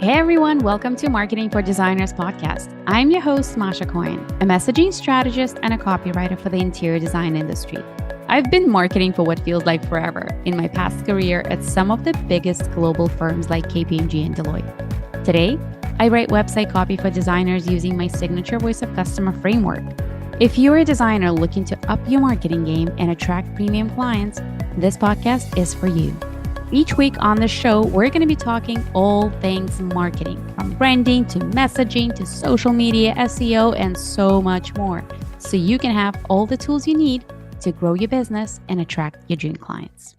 Hey everyone, welcome to Marketing for Designers podcast. I'm your host, Masha Coyne, a messaging strategist and a copywriter for the interior design industry. I've been marketing for what feels like forever in my past career at some of the biggest global firms like KPMG and Deloitte. Today, I write website copy for designers using my signature voice of customer framework. If you're a designer looking to up your marketing game and attract premium clients, this podcast is for you. Each week on the show, we're going to be talking all things marketing, from branding to messaging to social media, SEO, and so much more, so you can have all the tools you need to grow your business and attract your dream clients.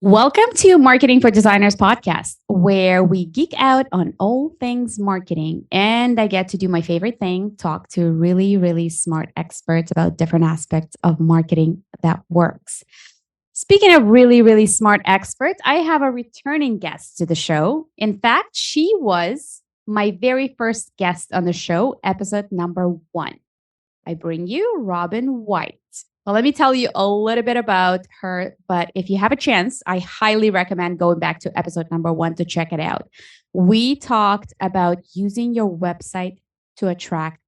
Welcome to Marketing for Designers podcast, where we geek out on all things marketing, and I get to do my favorite thing, talk to really, really smart experts about different aspects of marketing that works. Speaking of really, really smart experts, I have a returning guest to the show. In fact, she was my very first guest on the show, episode number 1. I bring you Robyn White. Well, let me tell you a little bit about her, but if you have a chance, I highly recommend going back to episode number 1 to check it out. We talked about using your website to attract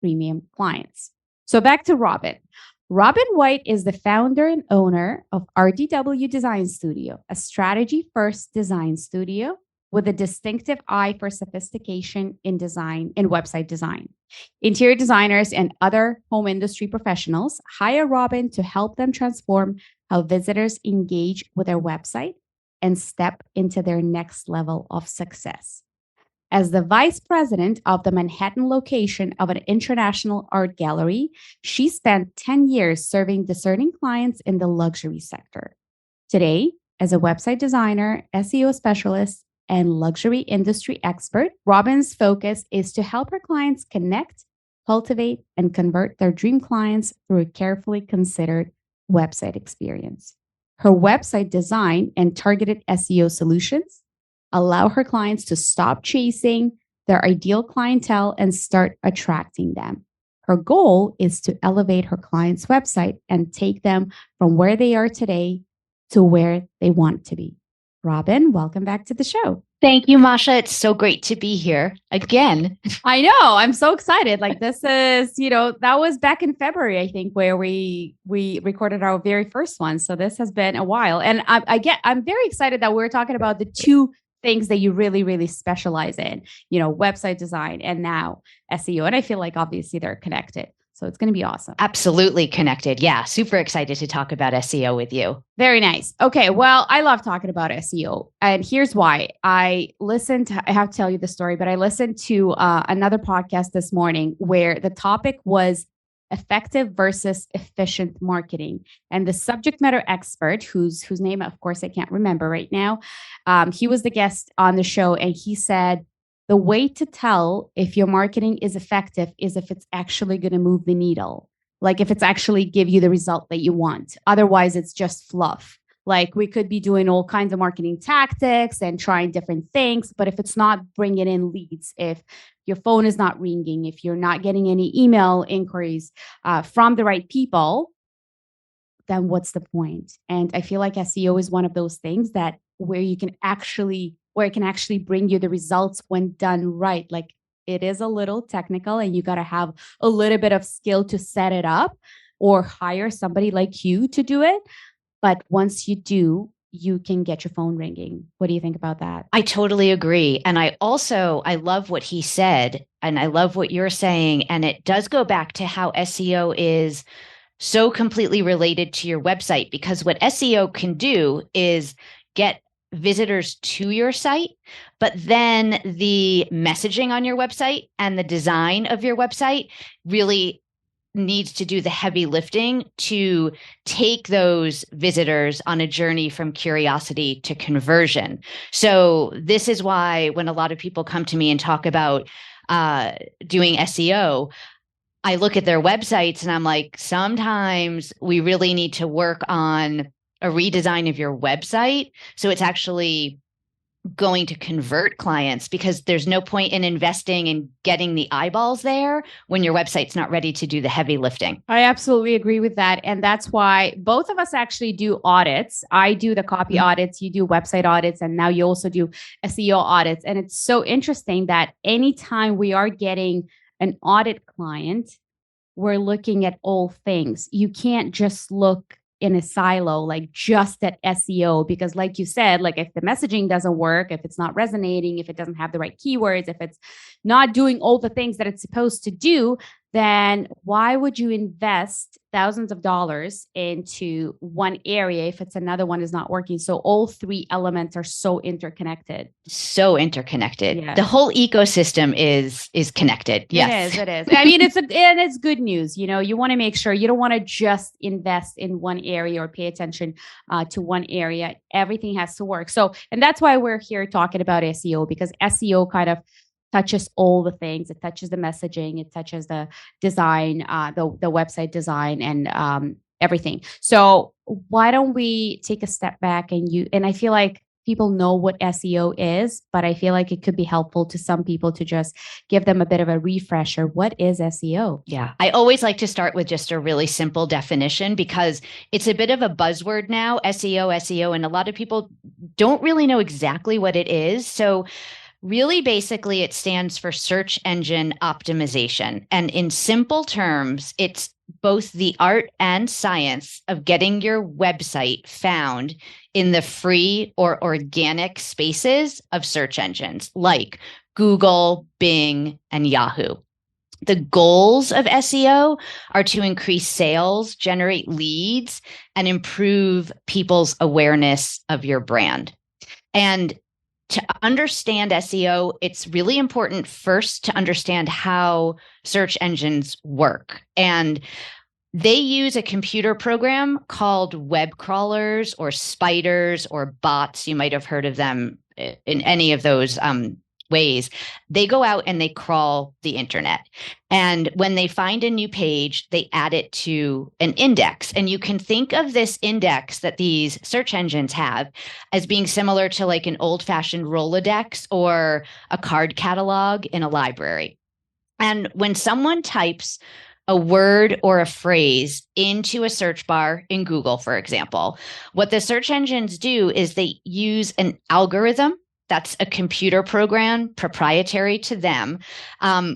premium clients. So back to Robyn. Robyn White is the founder and owner of RDW Design Studio, a strategy-first design studio with a distinctive eye for sophistication in design, in website design. Interior designers and other home industry professionals hire Robyn to help them transform how visitors engage with their website and step into their next level of success. As the vice president of the Manhattan location of an international art gallery, she spent 10 years serving discerning clients in the luxury sector. Today, as a website designer, SEO specialist, and luxury industry expert, Robyn's focus is to help her clients connect, cultivate, and convert their dream clients through a carefully considered website experience. Her website design and targeted SEO solutions allow her clients to stop chasing their ideal clientele and start attracting them. Her goal is to elevate her client's website and take them from where they are today to where they want to be. Robyn, welcome back to the show. Thank you, Masha. It's so great to be here again. I know. I'm so excited. Like this is, that was back in February, I think, where we recorded our very first one. So this has been a while. And I'm very excited that we're talking about the two things that you really, really specialize in, website design and now SEO. And I feel like obviously they're connected. So it's going to be awesome. Absolutely connected. Yeah. Super excited to talk about SEO with you. Very nice. Okay. Well, I love talking about SEO. And here's why. I have to tell you the story, but I listened to another podcast this morning where the topic was effective versus efficient marketing. And the subject matter expert, whose name, of course, I can't remember right now, he was the guest on the show. And he said, the way to tell if your marketing is effective is if it's actually going to move the needle. Like if it's actually give you the result that you want. Otherwise, it's just fluff. Like we could be doing all kinds of marketing tactics and trying different things, but if it's not bringing in leads, if your phone is not ringing, if you're not getting any email inquiries from the right people, then what's the point? And I feel like SEO is one of those things that where it can actually bring you the results when done right. Like it is a little technical and you got to have a little bit of skill to set it up or hire somebody like you to do it. But once you do, you can get your phone ringing. What do you think about that? I totally agree. And I love what he said, and I love what you're saying. And it does go back to how SEO is so completely related to your website, because what SEO can do is get visitors to your site, but then the messaging on your website and the design of your website really needs to do the heavy lifting to take those visitors on a journey from curiosity to conversion. So this is why when a lot of people come to me and talk about doing SEO, I look at their websites and I'm like, sometimes we really need to work on a redesign of your website so it's actually going to convert clients because there's no point in investing in getting the eyeballs there when your website's not ready to do the heavy lifting. I absolutely agree with that. And that's why both of us actually do audits. I do the copy audits, you do website audits, and now you also do SEO audits. And it's so interesting that anytime we are getting an audit client, we're looking at all things. You can't just look in a silo, like just at SEO, because like you said, like if the messaging doesn't work, if it's not resonating, if it doesn't have the right keywords, if it's not doing all the things that it's supposed to do, then why would you invest thousands of dollars into one area if it's another one is not working? So all three elements are so interconnected. So interconnected. Yes. The whole ecosystem is connected. Yes. It is. I mean, it's good news. You know, you want to make sure you don't want to just invest in one area or pay attention to one area. Everything has to work. So, and that's why we're here talking about SEO, because SEO kind of touches all the things. It touches the messaging, it touches the design, the website design, and everything. So why don't we take a step back and I feel like people know what SEO is, but I feel like it could be helpful to some people to just give them a bit of a refresher. What is SEO? Yeah, I always like to start with just a really simple definition because it's a bit of a buzzword now, SEO, and a lot of people don't really know exactly what it is. So really, basically, it stands for search engine optimization. And in simple terms, it's both the art and science of getting your website found in the free or organic spaces of search engines like Google, Bing, and Yahoo. The goals of SEO are to increase sales, generate leads, and improve people's awareness of your brand. And to understand SEO, it's really important first to understand how search engines work. And they use a computer program called web crawlers or spiders or bots. You might have heard of them in any of those ways. They go out and they crawl the internet. And when they find a new page, they add it to an index. And you can think of this index that these search engines have as being similar to like an old-fashioned Rolodex or a card catalog in a library. And when someone types a word or a phrase into a search bar in Google, for example, what the search engines do is they use an algorithm. That's a computer program proprietary to them,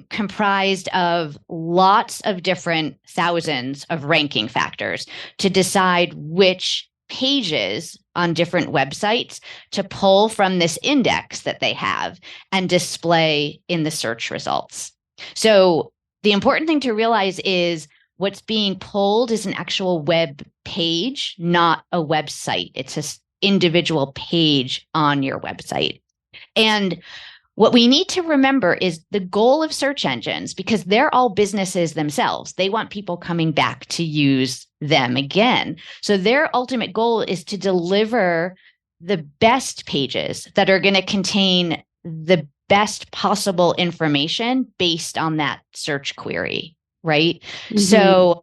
comprised of lots of different thousands of ranking factors to decide which pages on different websites to pull from this index that they have and display in the search results. So the important thing to realize is what's being pulled is an actual web page, not a website. It's an individual page on your website. And what we need to remember is the goal of search engines, because they're all businesses themselves. They want people coming back to use them again. So their ultimate goal is to deliver the best pages that are going to contain the best possible information based on that search query, right? Mm-hmm. So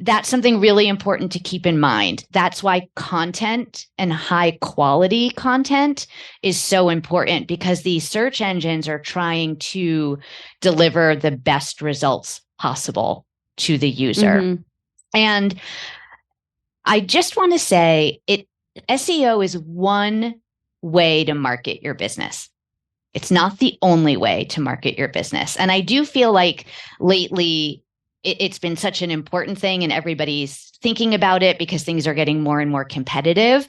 that's something really important to keep in mind. That's why content and high quality content is so important, because these search engines are trying to deliver the best results possible to the user. Mm-hmm. And I just want to say SEO is one way to market your business. It's not the only way to market your business. And I do feel like lately it's been such an important thing and everybody's thinking about it because things are getting more and more competitive.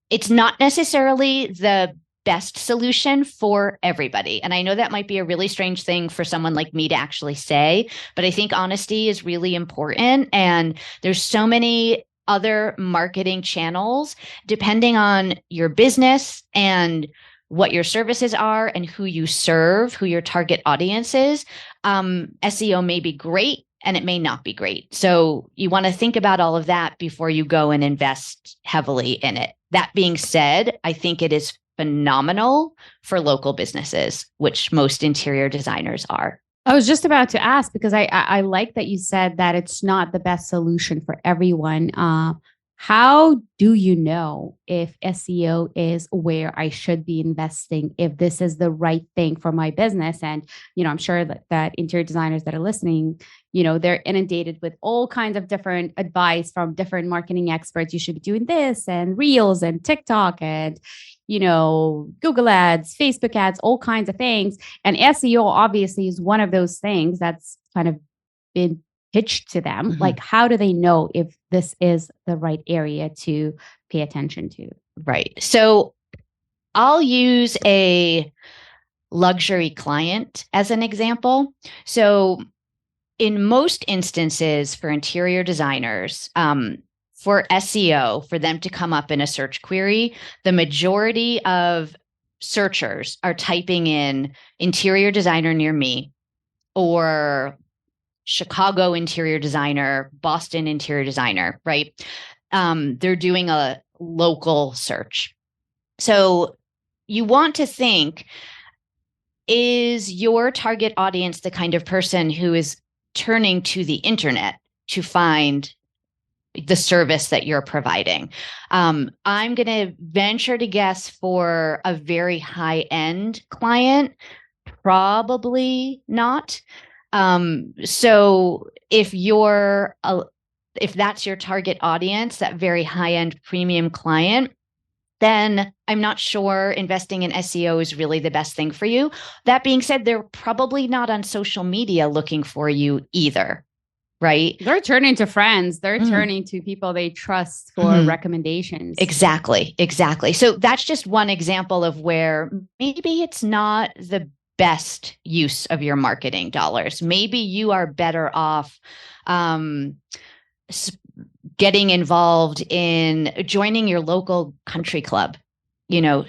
It's not necessarily the best solution for everybody. And I know that might be a really strange thing for someone like me to actually say, but I think honesty is really important. And there's so many other marketing channels depending on your business and what your services are and who you serve, who your target audience is. SEO may be great and it may not be great. So you want to think about all of that before you go and invest heavily in it. That being said, I think it is phenomenal for local businesses, which most interior designers are. I was just about to ask, because I like that you said that it's not the best solution for everyone. How do you know if SEO is where I should be investing, if this is the right thing for my business? And, I'm sure that interior designers that are listening, they're inundated with all kinds of different advice from different marketing experts. You should be doing this and Reels and TikTok and, Google ads, Facebook ads, all kinds of things. And SEO obviously is one of those things that's kind of been pitched to them. Mhm. Like, how do they know if this is the right area to pay attention to? Right. So I'll use a luxury client as an example. So in most instances for interior designers, for SEO, for them to come up in a search query, the majority of searchers are typing in interior designer near me or Chicago interior designer, Boston interior designer, right? They're doing a local search. So you want to think, is your target audience the kind of person who is turning to the internet to find the service that you're providing? I'm going to venture to guess for a very high-end client, probably not. So if if that's your target audience, that very high-end premium client, then I'm not sure investing in SEO is really the best thing for you. That being said, they're probably not on social media looking for you either, right? They're turning to friends. They're turning to people they trust for recommendations. Exactly. So that's just one example of where maybe it's not the best use of your marketing dollars. Maybe you are better off getting involved in joining your local country club,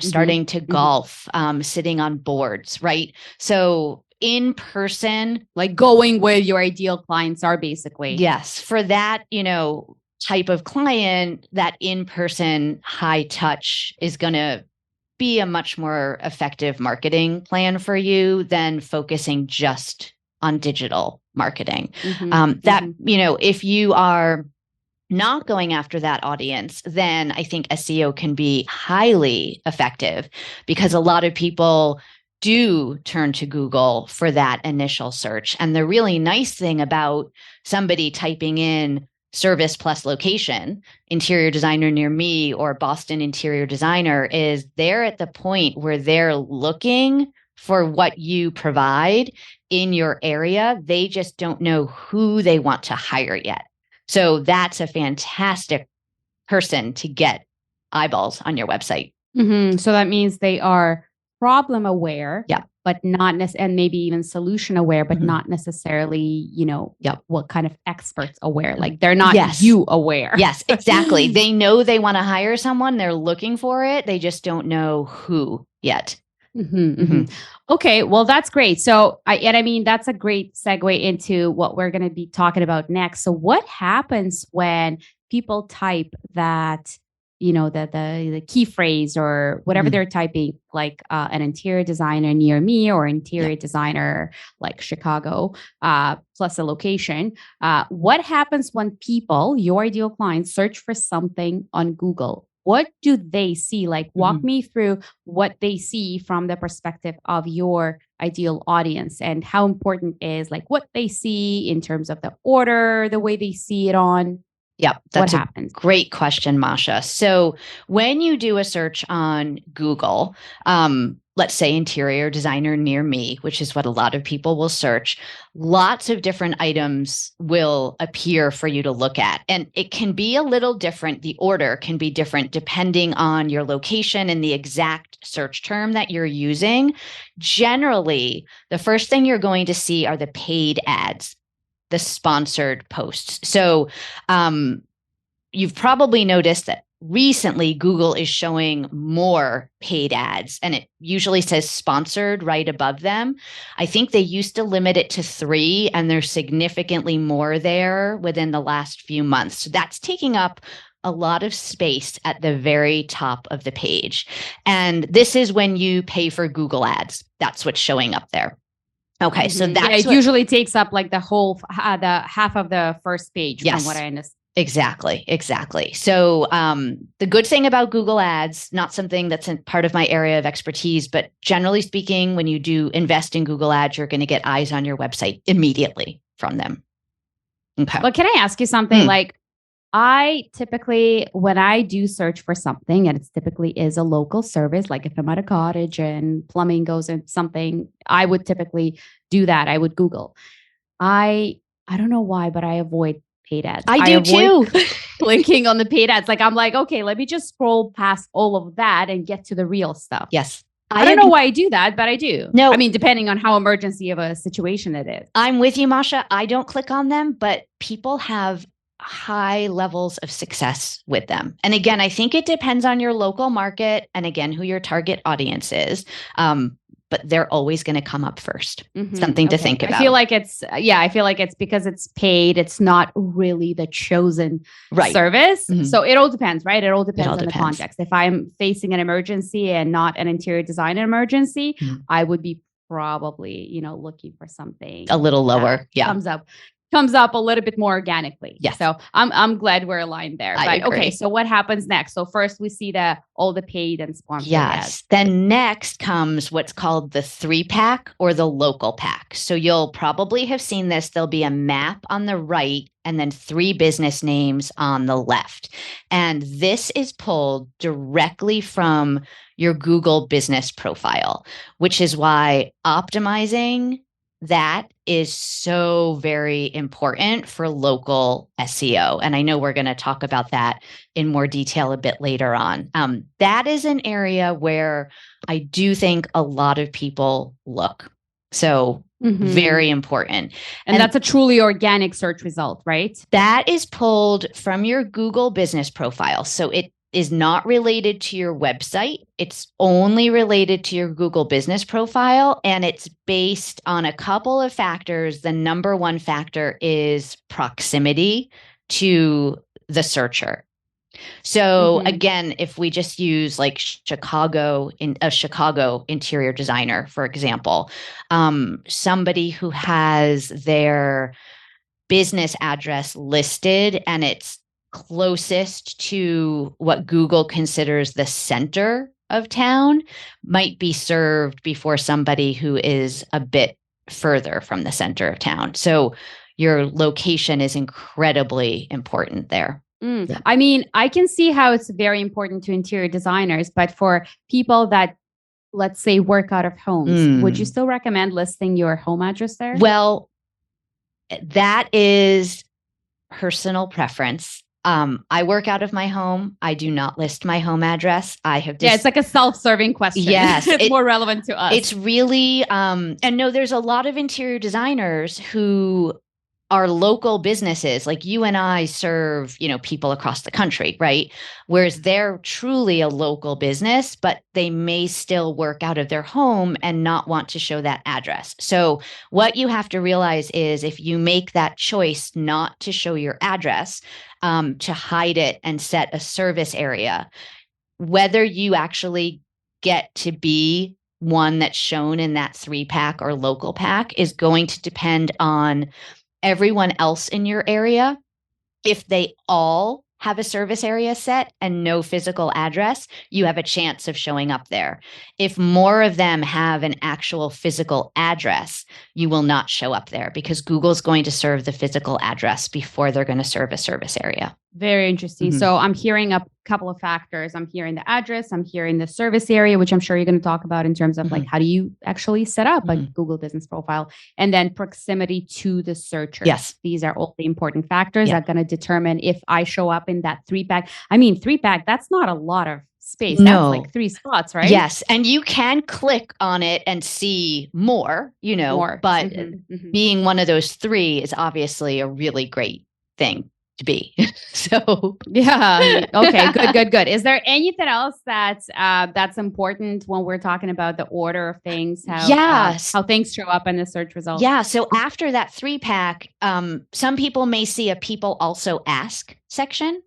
starting to golf, sitting on boards, right? So in person, like going where your ideal clients are, basically. Yes. For that, type of client, that in-person high touch is going to be a much more effective marketing plan for you than focusing just on digital marketing. If you are not going after that audience, then I think SEO can be highly effective because a lot of people do turn to Google for that initial search. And the really nice thing about somebody typing in service plus location, interior designer near me or Boston interior designer, is they're at the point where they're looking for what you provide in your area. They just don't know who they want to hire yet. So that's a fantastic person to get eyeballs on your website. So that means they are problem aware, yeah, but not and maybe even solution aware, but not necessarily, what kind of experts aware. Like they're not you aware. Yes, exactly. They know they want to hire someone. They're looking for it. They just don't know who yet. Okay, well, that's great. So, that's a great segue into what we're going to be talking about next. So, what happens when people type that, the key phrase or whatever they're typing, like an interior designer near me or interior designer like Chicago, plus a location? What happens when people, your ideal clients, search for something on Google? What do they see? Like, walk me through what they see from the perspective of your ideal audience, and how important is like what they see in terms of the order, the way they see it on. Yep, that's what happens? Great question, Masha. So when you do a search on Google, let's say interior designer near me, which is what a lot of people will search, lots of different items will appear for you to look at. And it can be a little different. The order can be different depending on your location and the exact search term that you're using. Generally, the first thing you're going to see are the paid ads, the sponsored posts. So you've probably noticed that recently Google is showing more paid ads, and it usually says sponsored right above them. I think they used to limit it to 3, and there's significantly more there within the last few months. So that's taking up a lot of space at the very top of the page. And this is when you pay for Google ads. That's what's showing up there. Okay, so that's it usually takes up like the whole the half of the first page, from what I understand. Exactly, exactly. So the good thing about Google Ads, not something that's in part of my area of expertise, but generally speaking, when you do invest in Google Ads, you're going to get eyes on your website immediately from them. Okay. But can I ask you something? Like, I typically, when I do search for something, and it's typically is a local service, like if I'm at a cottage and plumbing goes in something, I would typically do that. I would Google. I don't know why, but I avoid paid ads. I do too. Clicking on the paid ads. Like, I'm like, okay, let me just scroll past all of that and get to the real stuff. Yes. I don't know why I do that, but I do. No. I mean, depending on how emergency of a situation it is. I'm with you, Masha. I don't click on them, but people have high levels of success with them. And again, I think it depends on your local market and again, who your target audience is. But they're always going to come up first. Something to think about. I feel like it's because it's paid. It's not really the chosen service. So it all depends, right? It all depends on the context. If I'm facing an emergency and not an interior design emergency, I would be probably, looking for something a little lower. Comes up a little bit more organically. Yes. So I'm glad we're aligned there. But okay, so what happens next? So first we see all the paid and sponsored ads. Then next comes what's called the 3-pack or the local pack. So you'll probably have seen this. There'll be a map on the right and then 3 business names on the left. And this is pulled directly from your Google business profile, which is why optimizing that is so very important for local SEO. And I know we're going to talk about that in more detail a bit later on. That is an area where I do think a lot of people look. So very important. And that's a truly organic search result, right? That is pulled from your Google business profile. So it is not related to your website. It's only related to your Google business profile. And it's based on a couple of factors. The number one factor is proximity to the searcher. So again, if we just use like Chicago interior designer, for example, somebody who has their business address listed and it's closest to what Google considers the center of town might be served before somebody who is a bit further from the center of town. So your location is incredibly important there. I mean, I can see how it's very important to interior designers, but for people that, let's say, work out of homes, would you still recommend listing your home address there? Well, that is personal preference. I work out of my home. I do not list my home address. It's like a self-serving question. Yes. It's more relevant to us. It's really, and no, there's a lot of interior designers who are local businesses. Like you and I serve, people across the country, right? Whereas they're truly a local business, but they may still work out of their home and not want to show that address. So what you have to realize is if you make that choice not to show your address, to hide it and set a service area, whether you actually get to be one that's shown in that 3-pack or local pack is going to depend on everyone else in your area. If they all have a service area set and no physical address, you have a chance of showing up there. If more of them have an actual physical address, you will not show up there because Google's going to serve the physical address before they're going to serve a service area. Very interesting. So I'm hearing a couple of factors. I'm hearing the address, I'm hearing the service area, which I'm sure you're going to talk about in terms of like, how do you actually set up a Google business profile? And then proximity to the searcher. Yes. These are all the important factors that are going to determine if I show up in that 3-pack. I mean, 3-pack, that's not a lot of space. No. That's like 3 spots, right? Yes. And you can click on it and see more, but being one of those 3 is obviously a really great thing to be. So yeah. Okay. Good. Is there anything else that's important when we're talking about the order of things? How things show up in the search results? Yeah. So after that 3-pack, some people may see a people also ask section.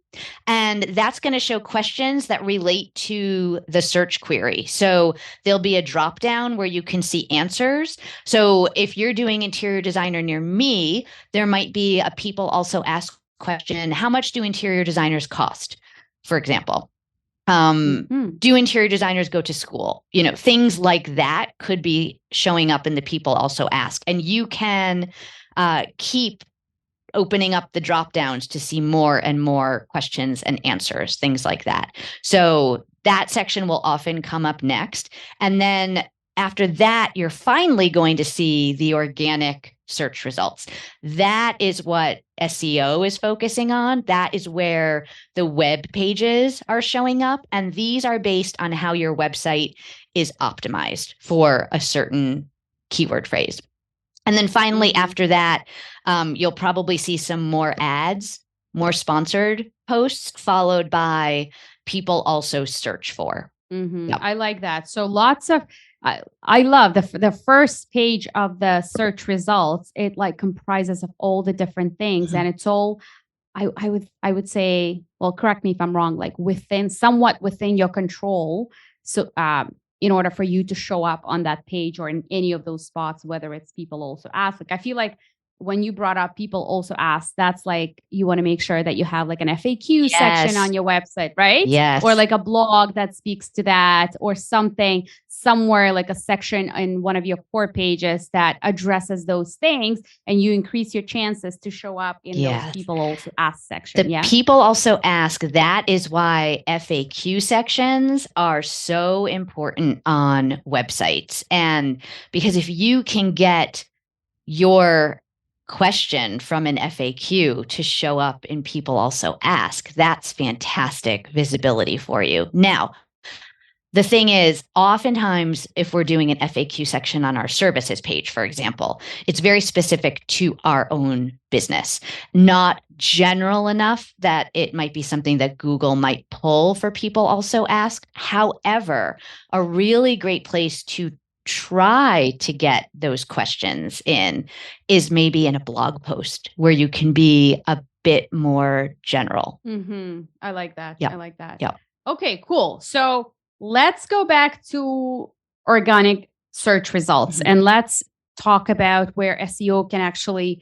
And that's going to show questions that relate to the search query. So there'll be a drop down where you can see answers. So if you're doing interior designer near me, there might be a people also ask question, how much do interior designers cost, for example? Do interior designers go to school? Things like that could be showing up in the people also ask. And you can keep opening up the drop downs to see more and more questions and answers, things like that. So that section will often come up next. And then after that, you're finally going to see the organic search results. That is what SEO is focusing on. That is where the web pages are showing up. And these are based on how your website is optimized for a certain keyword phrase. And then finally, after that, you'll probably see some more ads, more sponsored posts, followed by people also search for. Yep. I like that. So lots of, I love the first page of the search results. It like comprises of all the different things, and it's all, I would say, well, correct me if I'm wrong, like somewhat within your control. So in order for you to show up on that page or in any of those spots, whether it's people also ask, like I feel like when you brought up people also ask, that's like you want to make sure that you have like an FAQ section on your website, right? Yes. Or like a blog that speaks to that, or something somewhere like a section in one of your core pages that addresses those things, and you increase your chances to show up in those people also ask section. The people also ask, that is why FAQ sections are so important on websites. And because if you can get your question from an FAQ to show up in people also ask, that's fantastic visibility for you. Now, the thing is, oftentimes, if we're doing an FAQ section on our services page, for example, it's very specific to our own business, not general enough that it might be something that Google might pull for people also ask. However, a really great place to try to get those questions in is maybe in a blog post where you can be a bit more general. I like that. Yep. I like that. Yep. Okay, cool. So let's go back to organic search results and let's talk about where SEO can actually,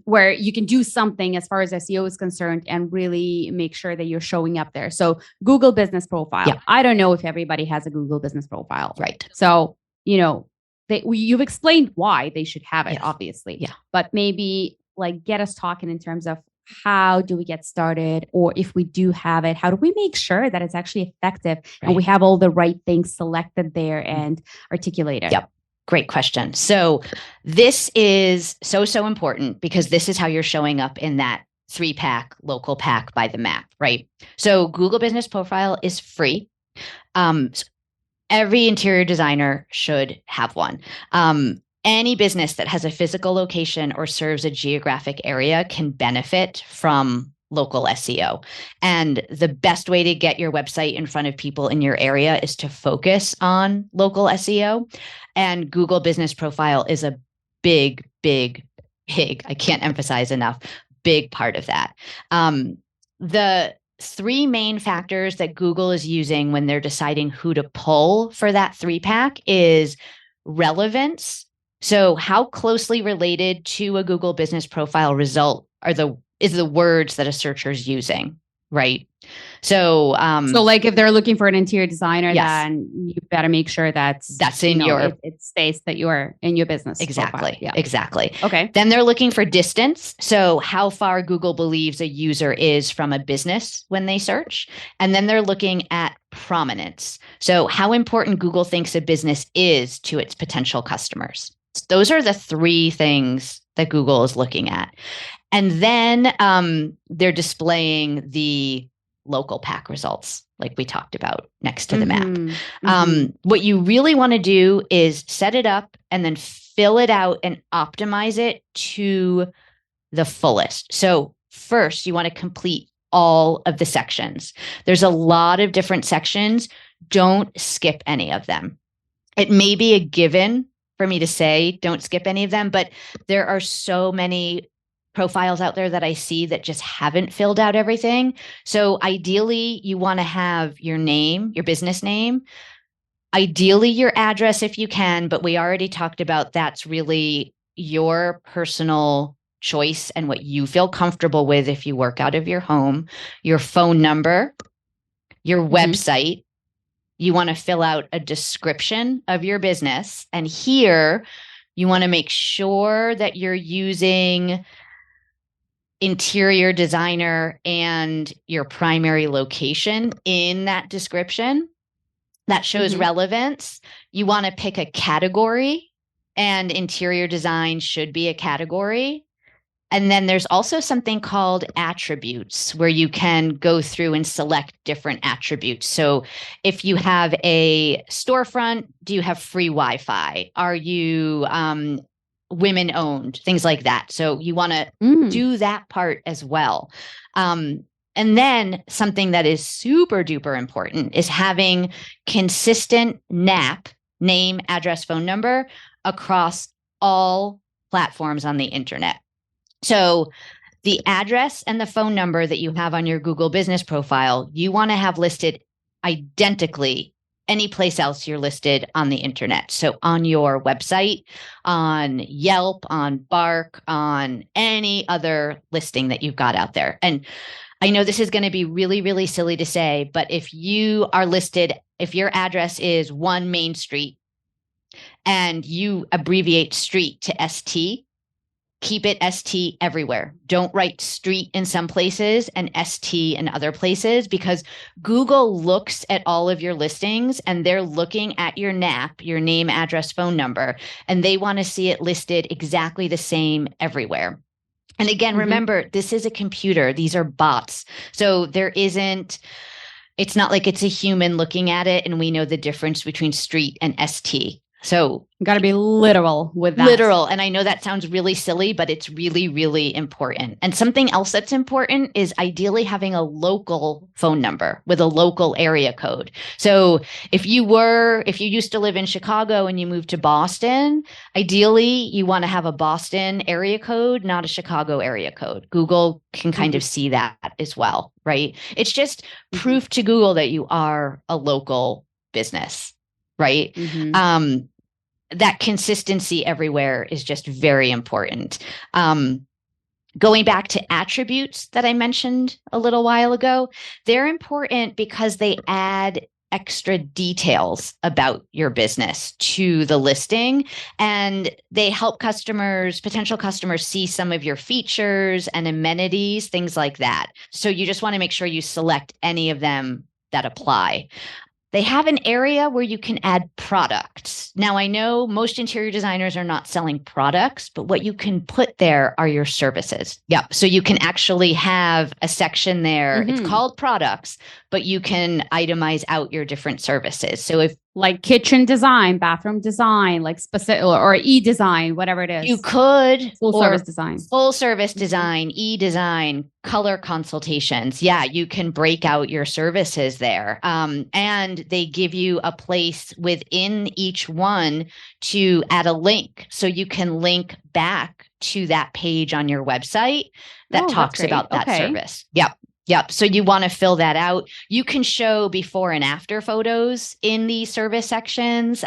where you can do something as far as SEO is concerned and really make sure that you're showing up there. So Google Business Profile. Yeah. I don't know if everybody has a Google Business Profile. Right. So, you've explained why they should have it, obviously. Yeah. But maybe like get us talking in terms of how do we get started, or if we do have it, how do we make sure that it's actually effective and we have all the right things selected there and articulated? Yep. Great question. So this is so important because this is how you're showing up in that 3-pack local pack by the map, right? So Google Business Profile is free. Every interior designer should have one. Any business that has a physical location or serves a geographic area can benefit from local SEO. And the best way to get your website in front of people in your area is to focus on local SEO. And Google Business Profile is a big, I can't emphasize enough, big part of that. The 3 main factors that Google is using when they're deciding who to pull for that 3-pack is relevance. So how closely related to a Google Business Profile result is the words that a searcher is using, right? So like if they're looking for an interior designer, then you better make sure that's in it states that you're in your business. Exactly. Yeah. Exactly. Okay. Then they're looking for distance. So how far Google believes a user is from a business when they search. And then they're looking at prominence. So how important Google thinks a business is to its potential customers. Those are the 3 things that Google is looking at. And then they're displaying the local pack results, like we talked about next to the map. What you really want to do is set it up and then fill it out and optimize it to the fullest. So first, you want to complete all of the sections. There's a lot of different sections. Don't skip any of them. It may be a given for me to say, don't skip any of them, but there are so many profiles out there that I see that just haven't filled out everything. So ideally, you want to have your name, your business name, ideally your address if you can, but we already talked about that's really your personal choice and what you feel comfortable with if you work out of your home, your phone number, your website. You want to fill out a description of your business. And here you want to make sure that you're using interior designer and your primary location in that description. That shows relevance. You want to pick a category, and interior design should be a category. And then there's also something called attributes, where you can go through and select different attributes. So if you have a storefront, do you have free Wi-Fi? Are you women owned? Things like that. So you want to do that part as well. And then something that is super duper important is having consistent NAP, name, address, phone number, across all platforms on the internet. So the address and the phone number that you have on your Google business profile, you want to have listed identically any place else you're listed on the internet. So on your website, on Yelp, on Bark, on any other listing that you've got out there. And I know this is going to be really, really silly to say, but if you are listed, if your address is 1 Main Street and you abbreviate street to ST, keep it ST everywhere. Don't write street in some places and ST in other places, because Google looks at all of your listings and they're looking at your NAP, your name, address, phone number, and they want to see it listed exactly the same everywhere. And again, remember, this is a computer. These are bots. So it's not like it's a human looking at it and we know the difference between street and ST. So you got to be literal with that. Literal. And I know that sounds really silly, but it's really, really important. And something else that's important is ideally having a local phone number with a local area code. So if you used to live in Chicago and you moved to Boston, ideally you want to have a Boston area code, not a Chicago area code. Google can kind of see that as well, right? It's just proof to Google that you are a local business, right? That consistency everywhere is just very important. Going back to attributes that I mentioned a little while ago, they're important because they add extra details about your business to the listing, and they help potential customers see some of your features and amenities, things like that. So you just want to make sure you select any of them that apply. They have an area where you can add products. Now, I know most interior designers are not selling products, but what you can put there are your services. Yep. So you can actually have a section there. It's called products, but you can itemize out your different services. So if like kitchen design, bathroom design, like specific or e-design, whatever it is. You could full service design, e-design, color consultations. Yeah, you can break out your services there. And they give you a place within each one to add a link. So you can link back to that page on your website that talks about that service. Yep. So you want to fill that out. You can show before and after photos in the service sections,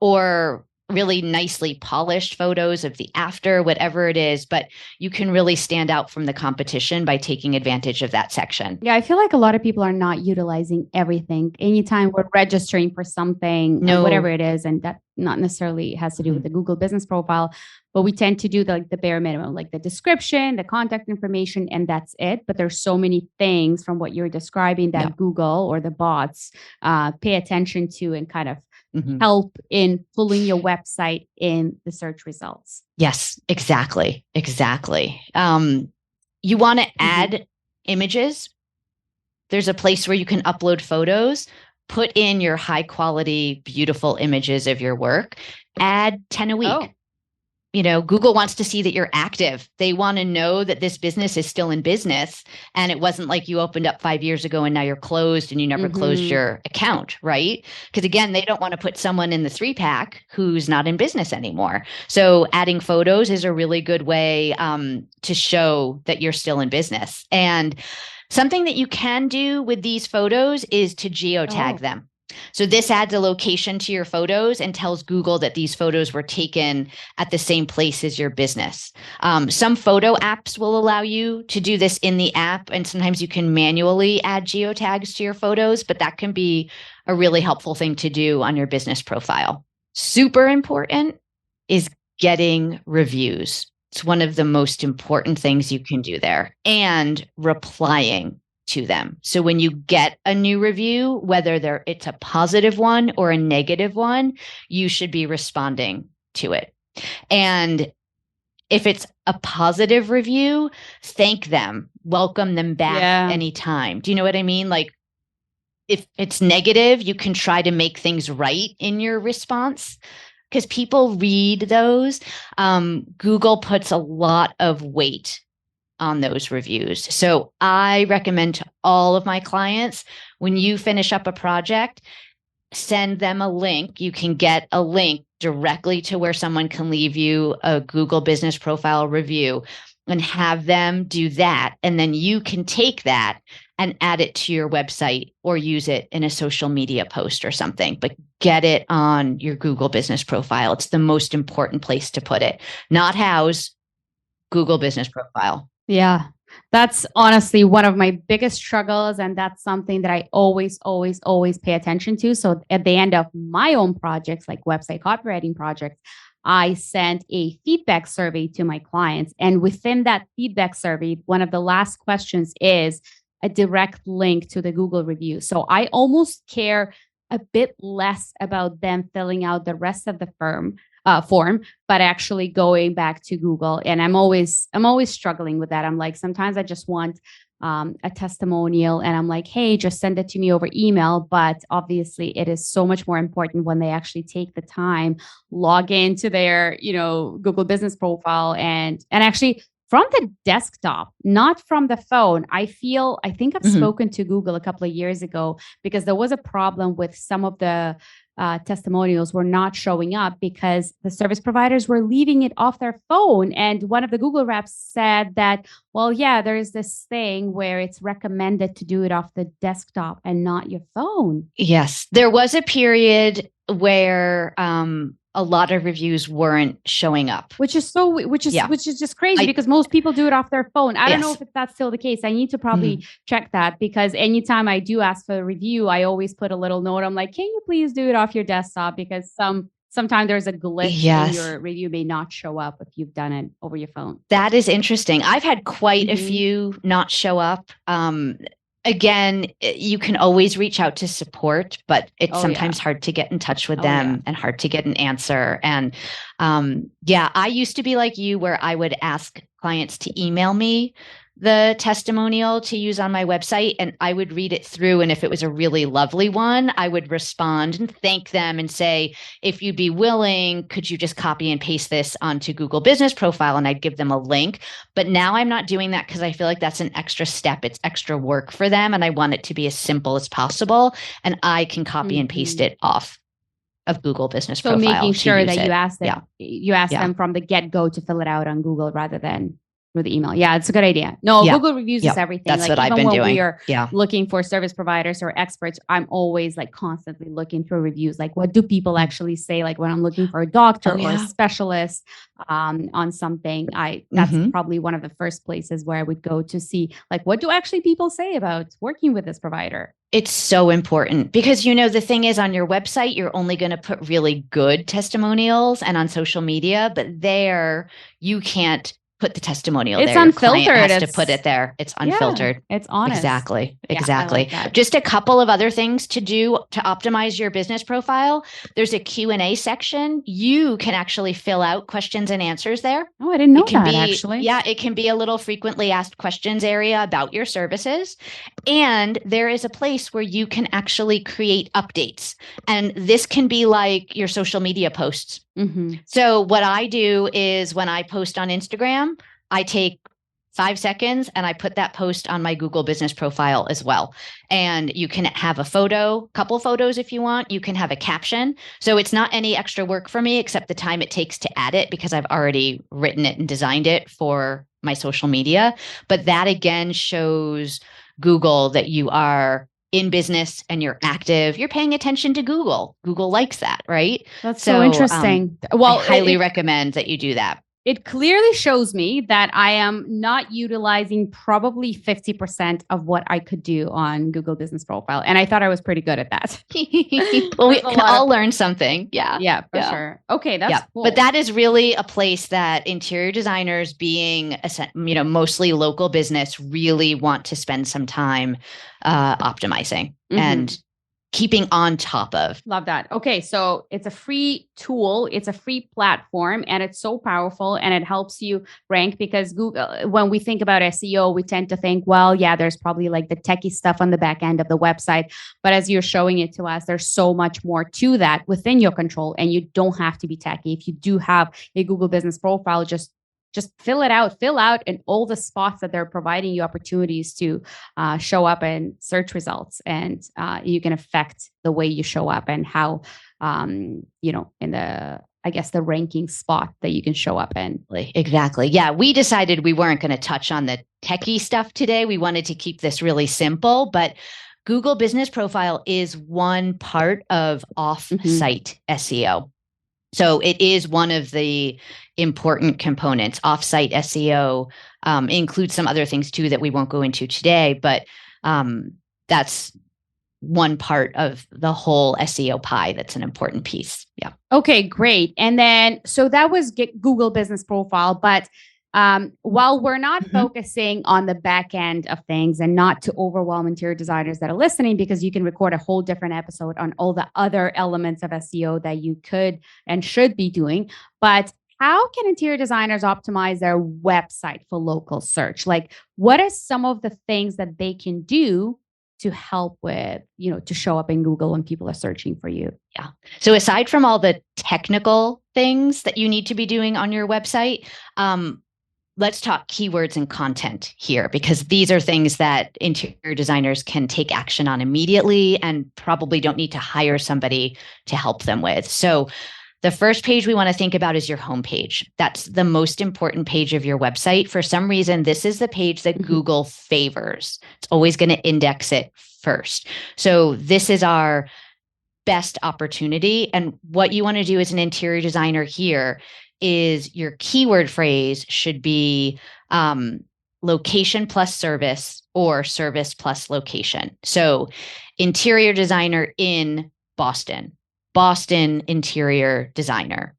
or really nicely polished photos of the after, whatever it is, but you can really stand out from the competition by taking advantage of that section. Yeah, I feel like a lot of people are not utilizing everything. Anytime we're registering for something, whatever it is, and that not necessarily has to do with the Google business profile, but we tend to do the bare minimum, like the description, the contact information, and that's it. But there's so many things from what you're describing that Google or the bots pay attention to and kind of help in pulling your website in the search results. Yes, exactly. You want to add images. There's a place where you can upload photos, put in your high quality, beautiful images of your work, add 10 a week. Google wants to see that you're active. They want to know that this business is still in business and it wasn't like you opened up 5 years ago and now you're closed and you never closed your account, right? Because again, they don't want to put someone in the 3-pack who's not in business anymore. So adding photos is a really good way to show that you're still in business. And something that you can do with these photos is to geotag them. So this adds a location to your photos and tells Google that these photos were taken at the same place as your business. Some photo apps will allow you to do this in the app, and sometimes you can manually add geotags to your photos, but that can be a really helpful thing to do on your business profile. Super important is getting reviews. It's one of the most important things you can do there, and replying to them. So when you get a new review, whether it's a positive one or a negative one, you should be responding to it. And if it's a positive review, thank them, welcome them back anytime. Do you know what I mean? Like, if it's negative, you can try to make things right in your response, because people read those. Google puts a lot of weight on those reviews. So I recommend to all of my clients, when you finish up a project, send them a link. You can get a link directly to where someone can leave you a Google Business Profile review, and have them do that. And then you can take that and add it to your website or use it in a social media post or something, but get it on your Google Business Profile. It's the most important place to put it. Not house, Google Business Profile. Yeah, that's honestly one of my biggest struggles. And that's something that I always pay attention to. So at the end of my own projects, like website copywriting projects, I sent a feedback survey to my clients. And within that feedback survey, one of the last questions is a direct link to the Google review. So I almost care a bit less about them filling out the rest of the form, but actually going back to Google. And I'm always struggling with that. I'm like, sometimes I just want a testimonial, and I'm like, hey, just send it to me over email. But obviously it is so much more important when they actually take the time, log into their, Google Business Profile, and actually from the desktop, not from the phone. I think I've spoken to Google a couple of years ago, because there was a problem with some of the testimonials were not showing up because the service providers were leaving it off their phone. And one of the Google reps said that, well, yeah, there's this thing where it's recommended to do it off the desktop and not your phone. Yes. There was a period where a lot of reviews weren't showing up, which is just crazy, because most people do it off their phone. I don't know if that's still the case. I need to probably check that, because anytime I do ask for a review, I always put a little note. I'm like, can you please do it off your desktop? Because sometimes there's a glitch and your review may not show up if you've done it over your phone. That is interesting. I've had quite a few not show up. Again, you can always reach out to support, but it's sometimes hard to get in touch with them and hard to get an answer. And I used to be like you, where I would ask clients to email me the testimonial to use on my website, and I would read it through. And if it was a really lovely one, I would respond and thank them and say, if you'd be willing, could you just copy and paste this onto Google Business Profile? And I'd give them a link. But now I'm not doing that, because I feel like that's an extra step. It's extra work for them. And I want it to be as simple as possible. And I can copy and paste it off of Google Business Profile. So making sure that you ask them from the get-go to fill it out on Google rather than through the email. Yeah, it's a good idea. No, Google reviews is everything. That's what I've been doing. We are looking for service providers or experts, I'm always constantly looking through reviews. Like, what do people actually say? Like when I'm looking for a doctor or a specialist on something, that's probably one of the first places where I would go to see, what do actually people say about working with this provider? It's so important, because, the thing is, on your website, you're only going to put really good testimonials, and on social media, but there you can't put the testimonial it's there. Unfiltered. Your client has to put it there. It's unfiltered. It's honest. Exactly. Like Just a couple of other things to do to optimize your business profile. There's a Q&A section. You can actually fill out questions and answers there. Oh, I didn't know that, actually. Yeah, it can be a little frequently asked questions area about your services. And there is a place where you can actually create updates. And this can be like your social media posts. So what I do is, when I post on Instagram, I take 5 seconds and I put that post on my Google Business Profile as well. And you can have a couple photos if you want. You can have a caption. So it's not any extra work for me, except the time it takes to add it, because I've already written it and designed it for my social media. But that again shows Google that you are in business and you're active, you're paying attention to Google. Google likes that, right? That's so interesting. Well, I highly recommend that you do that. It clearly shows me that I am not utilizing probably 50% of what I could do on Google Business Profile. And I thought I was pretty good at that. Well, we can all learn something. Yeah. Yeah, for sure. Okay, that's cool. But that is really a place that interior designers, being mostly local business, really want to spend some time optimizing and keeping on top of. Love that. Okay. So it's a free tool. It's a free platform and it's so powerful and it helps you rank because Google, when we think about SEO, we tend to think, well, yeah, there's probably like the techie stuff on the back end of the website. But as you're showing it to us, there's so much more to that within your control and you don't have to be techie. If you do have a Google Business Profile, just fill out in all the spots that they're providing you opportunities to show up in search results. And you can affect the way you show up and how, in the, I guess, the ranking spot that you can show up in. Exactly. Yeah. We decided we weren't going to touch on the techie stuff today. We wanted to keep this really simple, but Google Business Profile is one part of off-site SEO. So it is one of the important components. Off-site SEO includes some other things too that we won't go into today, but that's one part of the whole SEO pie that's an important piece. Yeah. Okay, great. And then, so that was Google Business Profile, but while we're not focusing on the back end of things and not to overwhelm interior designers that are listening, because you can record a whole different episode on all the other elements of SEO that you could and should be doing. But how can interior designers optimize their website for local search? Like, what are some of the things that they can do to help with, to show up in Google when people are searching for you? Yeah. So aside from all the technical things that you need to be doing on your website, let's talk keywords and content here, because these are things that interior designers can take action on immediately and probably don't need to hire somebody to help them with. So the first page we want to think about is your homepage. That's the most important page of your website. For some reason, this is the page that Google favors. It's always going to index it first. So this is our best opportunity. And what you want to do as an interior designer here is your keyword phrase should be location plus service or service plus location. So interior designer in Boston, Boston interior designer,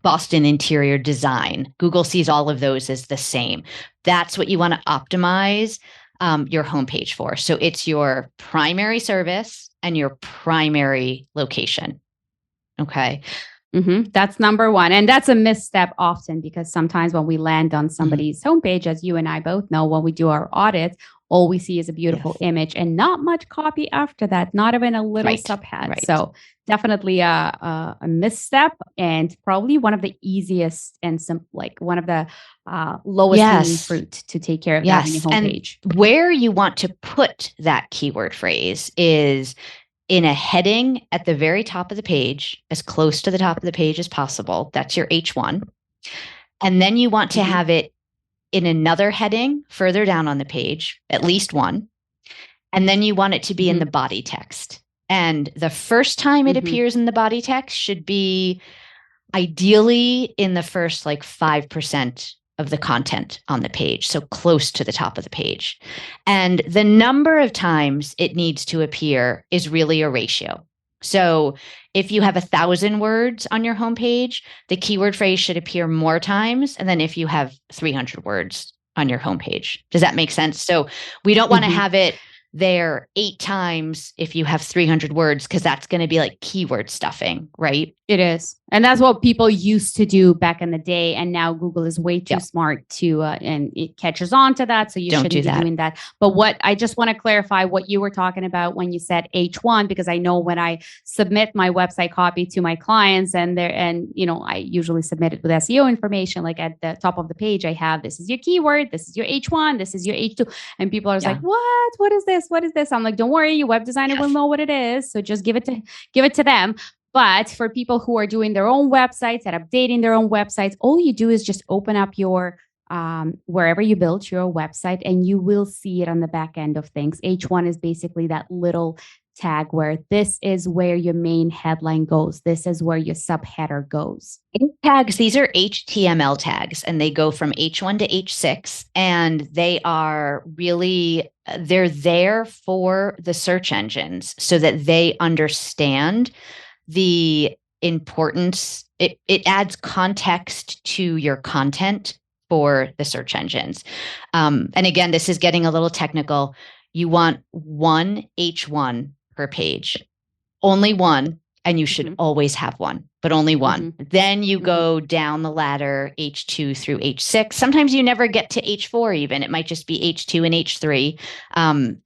Boston interior design. Google sees all of those as the same. That's what you want to optimize your homepage for. So it's your primary service and your primary location. Okay. That's number one. And that's a misstep often, because sometimes when we land on somebody's homepage, as you and I both know, when we do our audits, all we see is a beautiful image and not much copy after that, not even a little subhead. Right. So definitely a misstep, and probably one of the easiest and one of the lowest hanging fruit to take care of that on your homepage. And where you want to put that keyword phrase is in a heading at the very top of the page, as close to the top of the page as possible. That's your H1. And then you want to have it in another heading further down on the page, at least one. And then you want it to be in the body text. And the first time it appears in the body text should be ideally in the first 5% of the content on the page, so close to the top of the page. And the number of times it needs to appear is really a ratio. So if you have 1,000 words on your homepage, the keyword phrase should appear more times than if you have 300 words on your homepage. Does that make sense? So we don't want to have it there 8 times if you have 300 words, because that's going to be like keyword stuffing, right? It is. And that's what people used to do back in the day. And now Google is way too smart to, and it catches on to that. So you shouldn't be doing that. But what I just want to clarify what you were talking about when you said H1, because I know when I submit my website copy to my clients I usually submit it with SEO information, like at the top of the page, I have, this is your keyword, this is your H1, this is your H2. And people are like, what is this? What is this? I'm like, don't worry, your web designer will know what it is. So just give it to them. But for people who are doing their own websites and updating their own websites, all you do is just open up your wherever you build your website, and you will see it on the back end of things. H1 is basically that little tag where this is where your main headline goes. This is where your subheader goes. Tags, these are HTML tags, and they go from H1 to H6, and they are really, they're there for the search engines so that they understand the importance. It adds context to your content for the search engines. And again, this is getting a little technical. You want one H1 per page, only one, and you should always have one, but only one. Then you go down the ladder, H2 through H6. Sometimes you never get to H4 even. It might just be H2 and H3.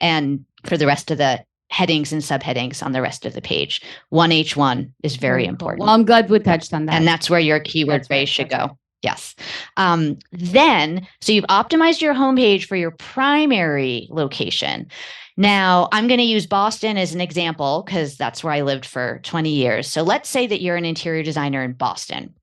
And for the rest of the headings and subheadings on the rest of the page, one H1 is very important. Well, I'm glad we touched on that. And that's where your keyword phrase should go. Yes. Then, so you've optimized your homepage for your primary location. Now, I'm going to use Boston as an example because that's where I lived for 20 years. So let's say that you're an interior designer in Boston.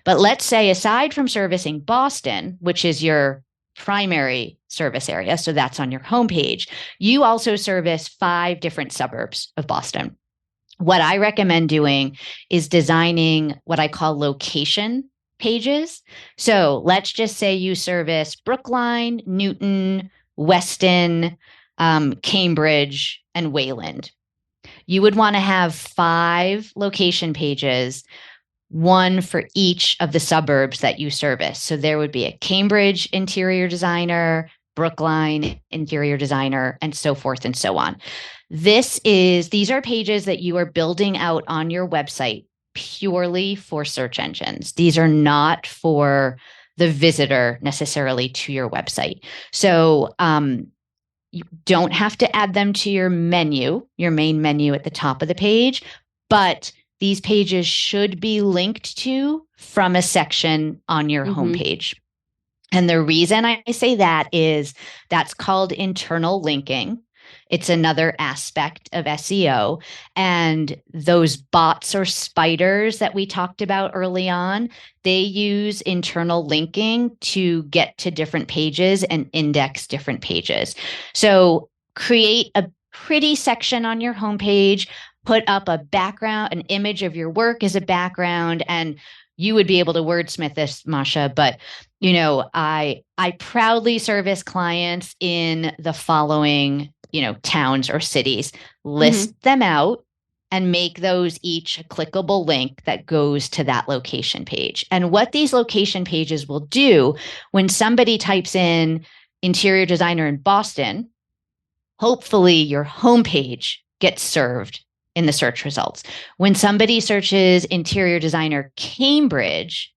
But let's say aside from servicing Boston, which is your primary service area, so that's on your homepage, you also service 5 different suburbs of Boston. What I recommend doing is designing what I call location pages. So let's just say you service Brookline, Newton, Weston, Cambridge, and Wayland. You would want to have 5 location pages, one for each of the suburbs that you service. So there would be a Cambridge interior designer, Brookline interior designer, and so forth and so on. These are pages that you are building out on your website purely for search engines. These are not for the visitor necessarily to your website. So you don't have to add them to your menu, your main menu at the top of the page, but these pages should be linked to from a section on your homepage. And the reason I say that is that's called internal linking. It's another aspect of SEO. And those bots or spiders that we talked about early on, they use internal linking to get to different pages and index different pages. So create a pretty section on your homepage, put up a background, an image of your work as a background, and you would be able to wordsmith this, Masha, but you know, I proudly service clients in the following, towns or cities, list them out and make those each a clickable link that goes to that location page. And what these location pages will do when somebody types in interior designer in Boston, hopefully your homepage gets served in the search results. When somebody searches interior designer Cambridge,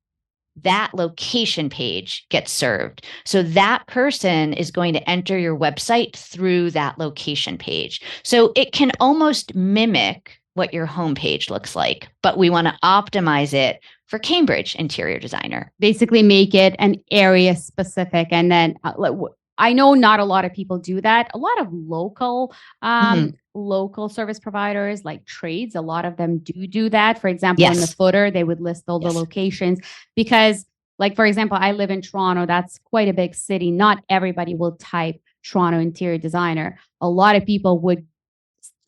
that location page gets served. So that person is going to enter your website through that location page. So it can almost mimic what your homepage looks like, but we want to optimize it for Cambridge interior designer. Basically make it an area specific. And then I know not a lot of people do that. A lot of local service providers like trades, a lot of them do that. For example, in the footer, they would list all the locations because, like, for example, I live in Toronto. That's quite a big city. Not everybody will type Toronto interior designer. A lot of people would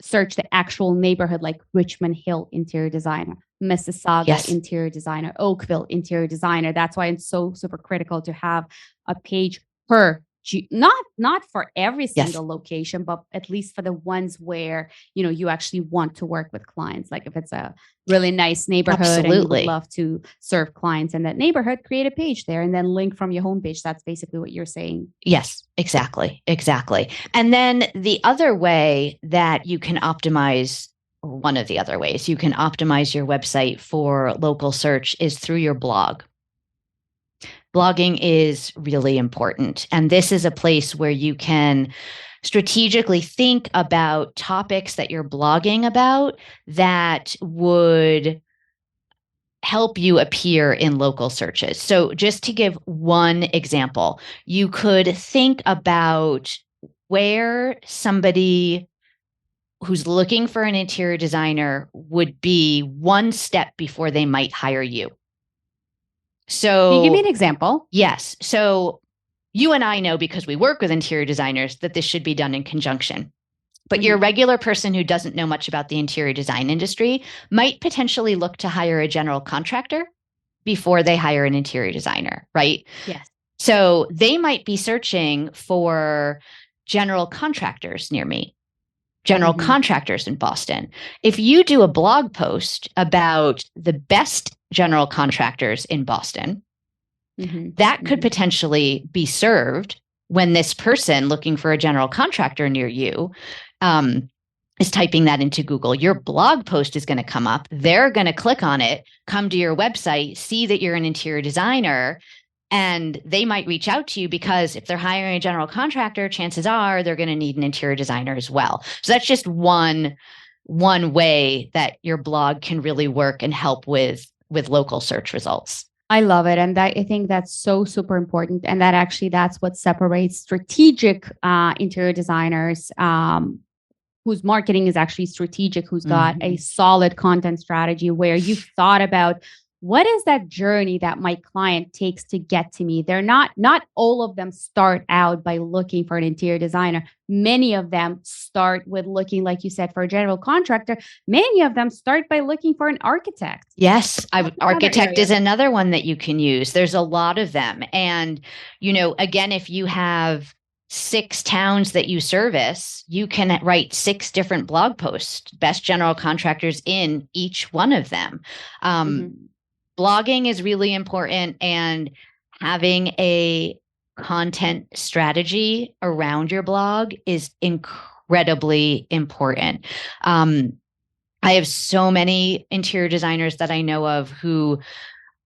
search the actual neighborhood, like Richmond Hill interior designer, Mississauga interior designer, Oakville interior designer. That's why it's so super critical to have a page per not for every single location, but at least for the ones where, you actually want to work with clients. Like if it's a really nice neighborhood and you would love to serve clients in that neighborhood, create a page there and then link from your homepage. That's basically what you're saying. Yes, exactly. And then the other way that you can optimize, one of the other ways you can optimize your website for local search is through your blog. Blogging is really important. And this is a place where you can strategically think about topics that you're blogging about that would help you appear in local searches. So just to give one example, you could think about where somebody who's looking for an interior designer would be one step before they might hire you. So Can you give me an example? yes. So you and I know, because we work with interior designers, that this should be done in conjunction. But your regular person who doesn't know much about the interior design industry might potentially look to hire a general contractor before they hire an interior designer, right? Yes. So they might be searching for general contractors near me, general contractors in Boston. If you do a blog post about the best general contractors in Boston, that could potentially be served when this person looking for a general contractor near you is typing that into Google. Your blog post is going to come up. They're going to click on it, come to your website, see that you're an interior designer, and they might reach out to you because if they're hiring a general contractor, chances are they're going to need an interior designer as well. So that's just one way that your blog can really work and help with local search results. I love it. And I think that's so super important. And that's what separates strategic interior designers, whose marketing is actually strategic, who's got a solid content strategy where you've thought about what is that journey that my client takes to get to me. They're not all of them start out by looking for an interior designer. Many of them start with looking, like you said, for a general contractor. Many of them start by looking for an architect. Yes, architect is another one that you can use. There's a lot of them. And, again, if you have 6 towns that you service, you can write 6 different blog posts, best general contractors in each one of them. Blogging is really important, and having a content strategy around your blog is incredibly important. I have so many interior designers that I know of who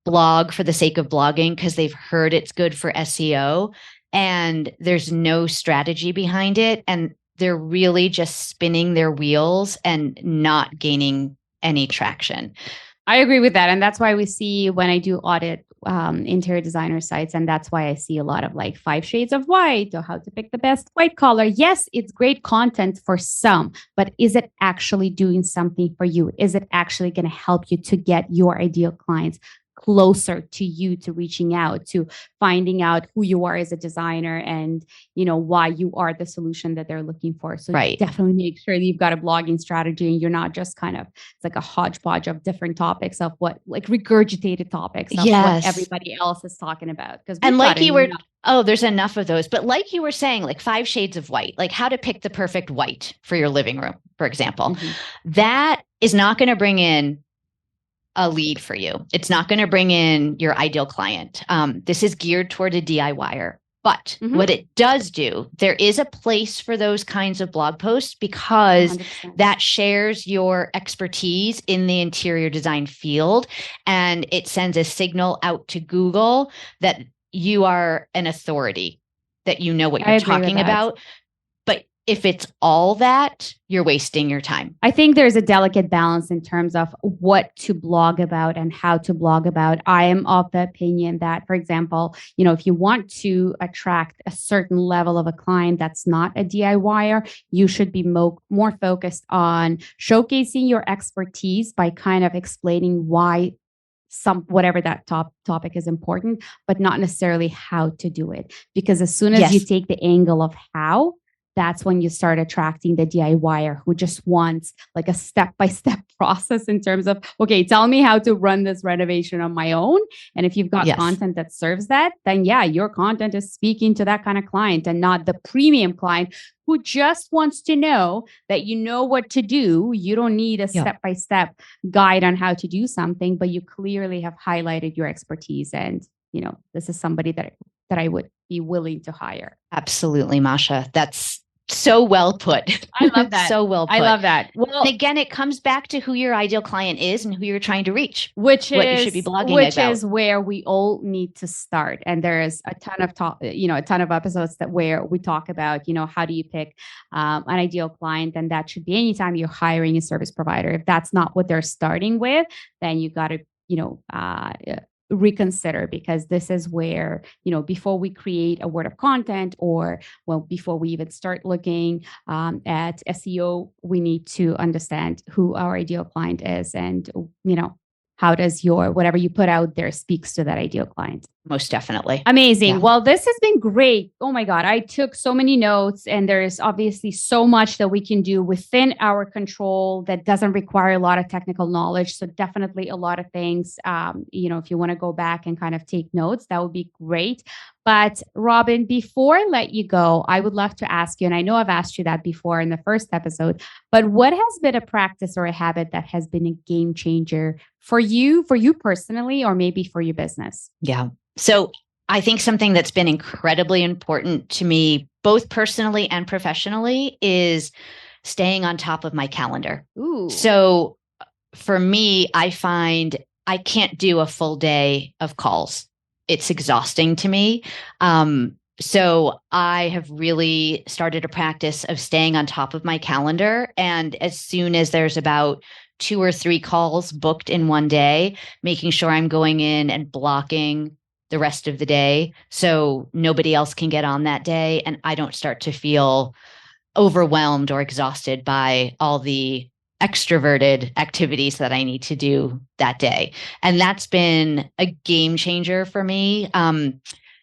blog for the sake of blogging because they've heard it's good for SEO, and there's no strategy behind it. And they're really just spinning their wheels and not gaining any traction. I agree with that. And that's why we see when I do audit interior designer sites, and that's why I see a lot of like 5 shades of white or how to pick the best white color. Yes, it's great content for some, but is it actually doing something for you? Is it actually going to help you to get your ideal clients closer to you, to reaching out, to finding out who you are as a designer and, why you are the solution that they're looking for. So definitely make sure that you've got a blogging strategy and you're not just it's like a hodgepodge of different topics of like regurgitated topics of what everybody else is talking about. And there's enough of those. But like you were saying, like 5 shades of white, like how to pick the perfect white for your living room, for example, that is not going to bring in a lead for you. It's not going to bring in your ideal client. This is geared toward a DIYer. But what it does do, there is a place for those kinds of blog posts because 100%. That shares your expertise in the interior design field, and it sends a signal out to Google that you are an authority, that you know what you're talking about. But if it's all that, you're wasting your time. I think there's a delicate balance in terms of what to blog about and how to blog about. I am of the opinion that, for example, if you want to attract a certain level of a client that's not a DIYer, you should be more focused on showcasing your expertise by kind of explaining why whatever that topic is important, but not necessarily how to do it. Because as soon as you take the angle of how, that's when you start attracting the DIYer who just wants like a step-by-step process in terms of, okay, tell me how to run this renovation on my own. And if you've got content that serves that, then your content is speaking to that kind of client and not the premium client who just wants to know that you know what to do. You don't need a step-by-step guide on how to do something, but you clearly have highlighted your expertise. And, this is somebody that I would be willing to hire. Absolutely, Masha. That's so well put. I love that. So well put. I love that. Well, again, it comes back to who your ideal client is and who you're trying to reach, what you should be blogging about. Which is where we all need to start. And there is a ton of episodes where we talk about, how do you pick an ideal client? And that should be anytime you're hiring a service provider. If that's not what they're starting with, then you got to, reconsider, because this is where, before we create a word of content or before we even start looking at SEO, we need to understand who our ideal client is and, how does your whatever you put out there speaks to that ideal client. Most definitely. Amazing. Yeah. Well, this has been great. Oh my God. I took so many notes, and there's obviously so much that we can do within our control that doesn't require a lot of technical knowledge. So definitely a lot of things, if you want to go back and kind of take notes, that would be great. But Robyn, before I let you go, I would love to ask you, and I know I've asked you that before in the first episode, but what has been a practice or a habit that has been a game changer for you personally, or maybe for your business? Yeah. So I think something that's been incredibly important to me, both personally and professionally, is staying on top of my calendar. Ooh. So for me, I find I can't do a full day of calls. It's exhausting to me. So I have really started a practice of staying on top of my calendar. And as soon as there's about 2 or 3 calls booked in one day, making sure I'm going in and blocking the rest of the day so nobody else can get on that day and I don't start to feel overwhelmed or exhausted by all the extroverted activities that I need to do that day. And that's been a game changer for me,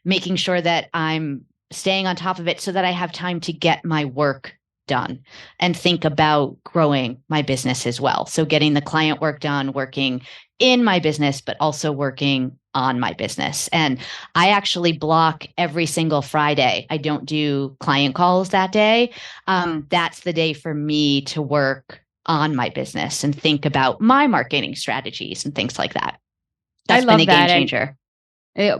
making sure that I'm staying on top of it so that I have time to get my work done and think about growing my business as well. So getting the client work done, working in my business, but also working on my business. And I actually block every single Friday. I don't do client calls that day. That's the day for me to work on my business and think about my marketing strategies and things like that. That's been a game changer.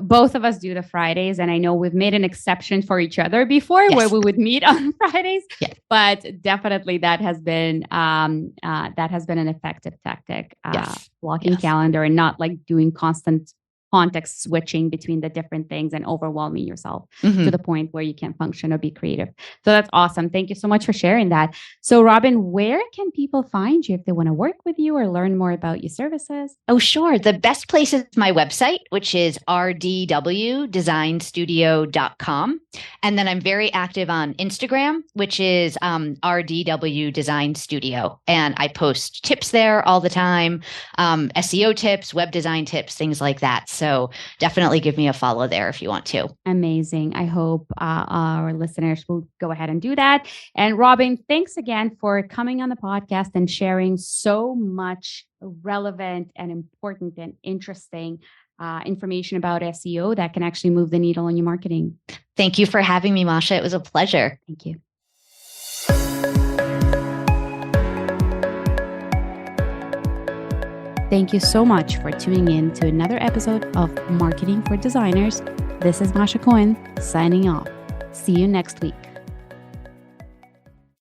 Both of us do the Fridays, and I know we've made an exception for each other before, yes, where we would meet on Fridays. Yes. But definitely that has been an effective tactic. Yes. Blocking calendar and not like doing constant context switching between the different things and overwhelming yourself to the point where you can't function or be creative. So that's awesome. Thank you so much for sharing that. So Robyn, where can people find you if they want to work with you or learn more about your services? Oh, sure. The best place is my website, which is rdwdesignstudio.com. And then I'm very active on Instagram, which is RDW Design Studio. And I post tips there all the time, SEO tips, web design tips, things like that. So definitely give me a follow there if you want to. Amazing. I hope our listeners will go ahead and do that. And Robyn, thanks again for coming on the podcast and sharing so much relevant and important and interesting information about SEO that can actually move the needle on your marketing. Thank you for having me, Masha. It was a pleasure. Thank you. Thank you so much for tuning in to another episode of Marketing for Designers. This is Masha Cohen signing off. See you next week.